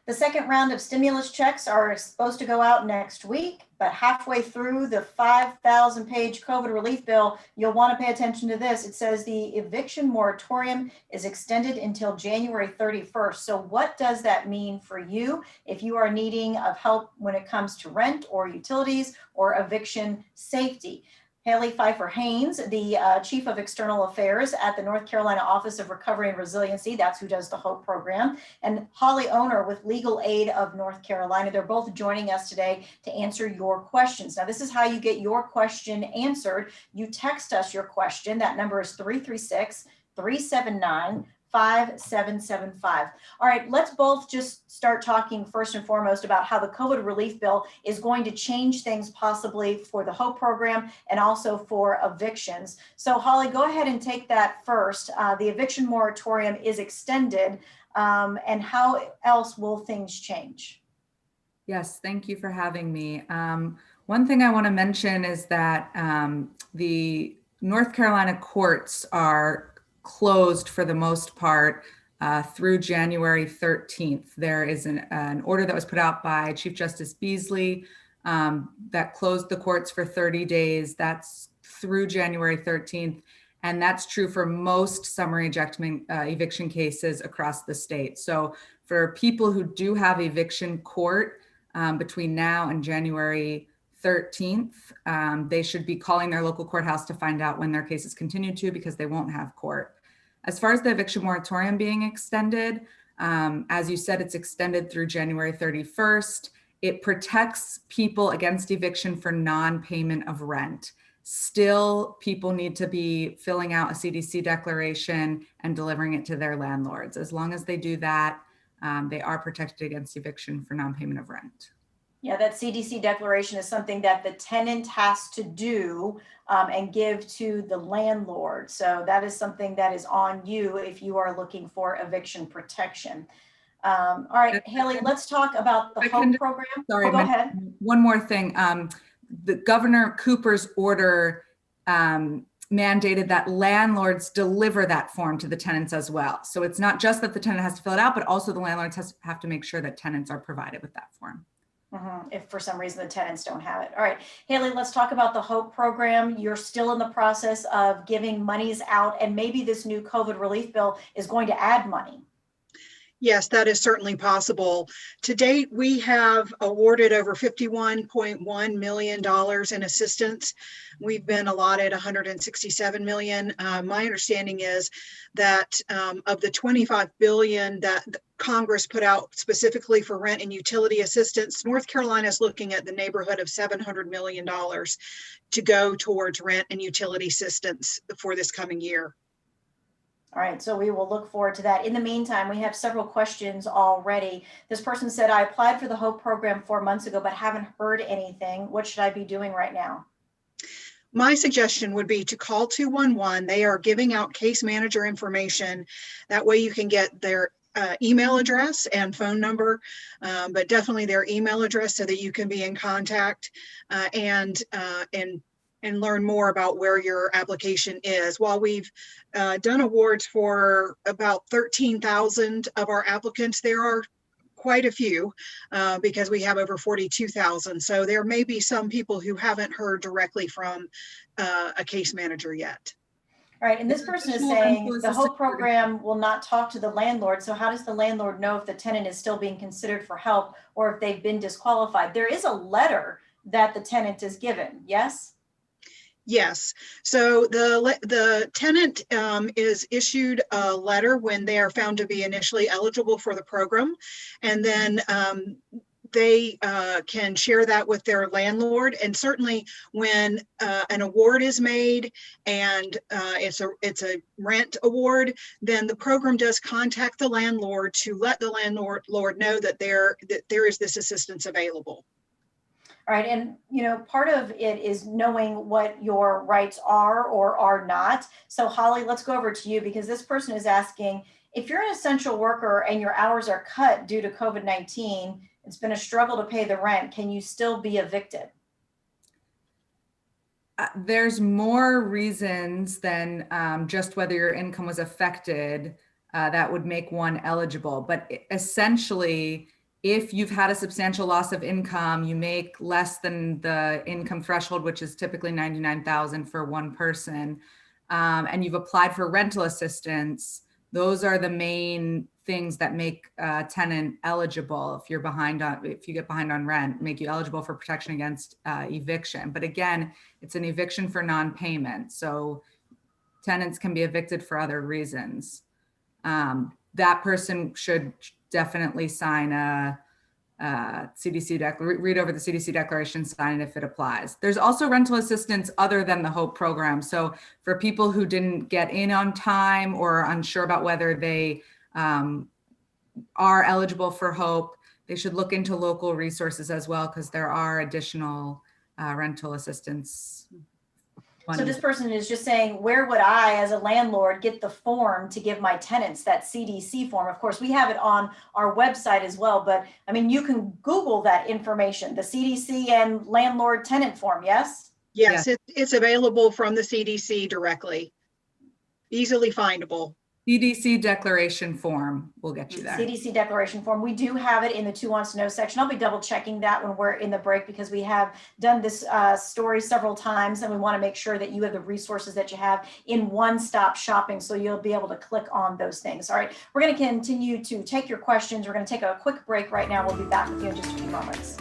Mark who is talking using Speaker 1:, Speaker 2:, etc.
Speaker 1: The second round of stimulus checks are supposed to go out next week, but halfway through the 5,000-page COVID relief bill, you'll want to pay attention to this. It says the eviction moratorium is extended until January 31st. So what does that mean for you if you are needing of help when it comes to rent or utilities or eviction safety? Haley Pfeiffer Haynes, the Chief of External Affairs at the North Carolina Office of Recovery and Resiliency, that's who does the HOPE program, and Holly Owner with Legal Aid of North Carolina. They're both joining us today to answer your questions. Now, this is how you get your question answered. You text us your question. That number is 336-379-5775. All right, let's both just start talking first and foremost about how the COVID relief bill is going to change things possibly for the HOPE program and also for evictions. So Holly, go ahead and take that first. The eviction moratorium is extended, and how else will things change?
Speaker 2: Yes, thank you for having me. One thing I want to mention is that the North Carolina courts are closed for the most part through January 13th. There is an order that was put out by Chief Justice Beasley that closed the courts for 30 days. That's through January 13th. And that's true for most summary eviction cases across the state. So for people who do have eviction court between now and January 13th, they should be calling their local courthouse to find out when their cases continue to, because they won't have court. As far as the eviction moratorium being extended, as you said, it's extended through January 31st. It protects people against eviction for non-payment of rent. Still, people need to be filling out a CDC declaration and delivering it to their landlords. As long as they do that, they are protected against eviction for non-payment of rent.
Speaker 1: Yeah, that CDC declaration is something that the tenant has to do and give to the landlord. So that is something that is on you if you are looking for eviction protection. All right, Haley, let's talk about the HOPE program.
Speaker 2: Sorry,
Speaker 1: go ahead.
Speaker 2: One more thing. The Governor Cooper's order mandated that landlords deliver that form to the tenants as well. So it's not just that the tenant has to fill it out, but also the landlords have to make sure that tenants are provided with that form.
Speaker 1: If for some reason the tenants don't have it. All right, Haley, let's talk about the HOPE program. You're still in the process of giving monies out, and maybe this new COVID relief bill is going to add money.
Speaker 3: Yes, that is certainly possible. To date, we have awarded over $51.1 million in assistance. We've been allotted $167 million. My understanding is that of the $25 billion that Congress put out specifically for rent and utility assistance, North Carolina is looking at the neighborhood of $700 million to go towards rent and utility assistance for this coming year.
Speaker 1: All right, so we will look forward to that. In the meantime, we have several questions already. This person said, I applied for the HOPE program 4 months ago, but haven't heard anything. What should I be doing right now?
Speaker 3: My suggestion would be to call 211. They are giving out case manager information. That way you can get their email address and phone number, but definitely their email address so that you can be in contact and learn more about where your application is. While we've done awards for about 13,000 of our applicants, there are quite a few because we have over 42,000. So there may be some people who haven't heard directly from a case manager yet.
Speaker 1: All right, and this person is saying the HOPE program will not talk to the landlord. So how does the landlord know if the tenant is still being considered for help or if they've been disqualified? There is a letter that the tenant is given, yes?
Speaker 3: Yes. So the tenant is issued a letter when they are found to be initially eligible for the program. And then they can share that with their landlord. And certainly when an award is made and it's a rent award, then the program does contact the landlord to let the landlord know that there is this assistance available.
Speaker 1: All right, and part of it is knowing what your rights are or are not. So Holly, let's go over to you because this person is asking, if you're an essential worker and your hours are cut due to COVID-19, it's been a struggle to pay the rent, can you still be evicted?
Speaker 2: There's more reasons than just whether your income was affected that would make one eligible. But essentially, if you've had a substantial loss of income, you make less than the income threshold, which is typically 99,000 for one person, and you've applied for rental assistance, those are the main things that make a tenant eligible. If you get behind on rent, make you eligible for protection against eviction. But again, it's an eviction for non-payment. So tenants can be evicted for other reasons. That person should definitely sign a read over the CDC declaration, sign it if it applies. There's also rental assistance other than the HOPE program. So for people who didn't get in on time or are unsure about whether they are eligible for HOPE, they should look into local resources as well, because there are additional rental assistance.
Speaker 1: So this person is just saying, where would I, as a landlord, get the form to give my tenants, that CDC form? Of course, we have it on our website as well, but I mean, you can Google that information, the CDC and landlord tenant form, yes?
Speaker 3: Yes, it's available from the CDC directly, easily findable.
Speaker 2: CDC declaration form will get you there.
Speaker 1: CDC declaration form. We do have it in the Who Wants to Know section. I'll be double checking that when we're in the break, because we have done this story several times, and we want to make sure that you have the resources that you have in one-stop shopping, so you'll be able to click on those things. All right, we're going to continue to take your questions. We're going to take a quick break right now. We'll be back with you in just a few moments.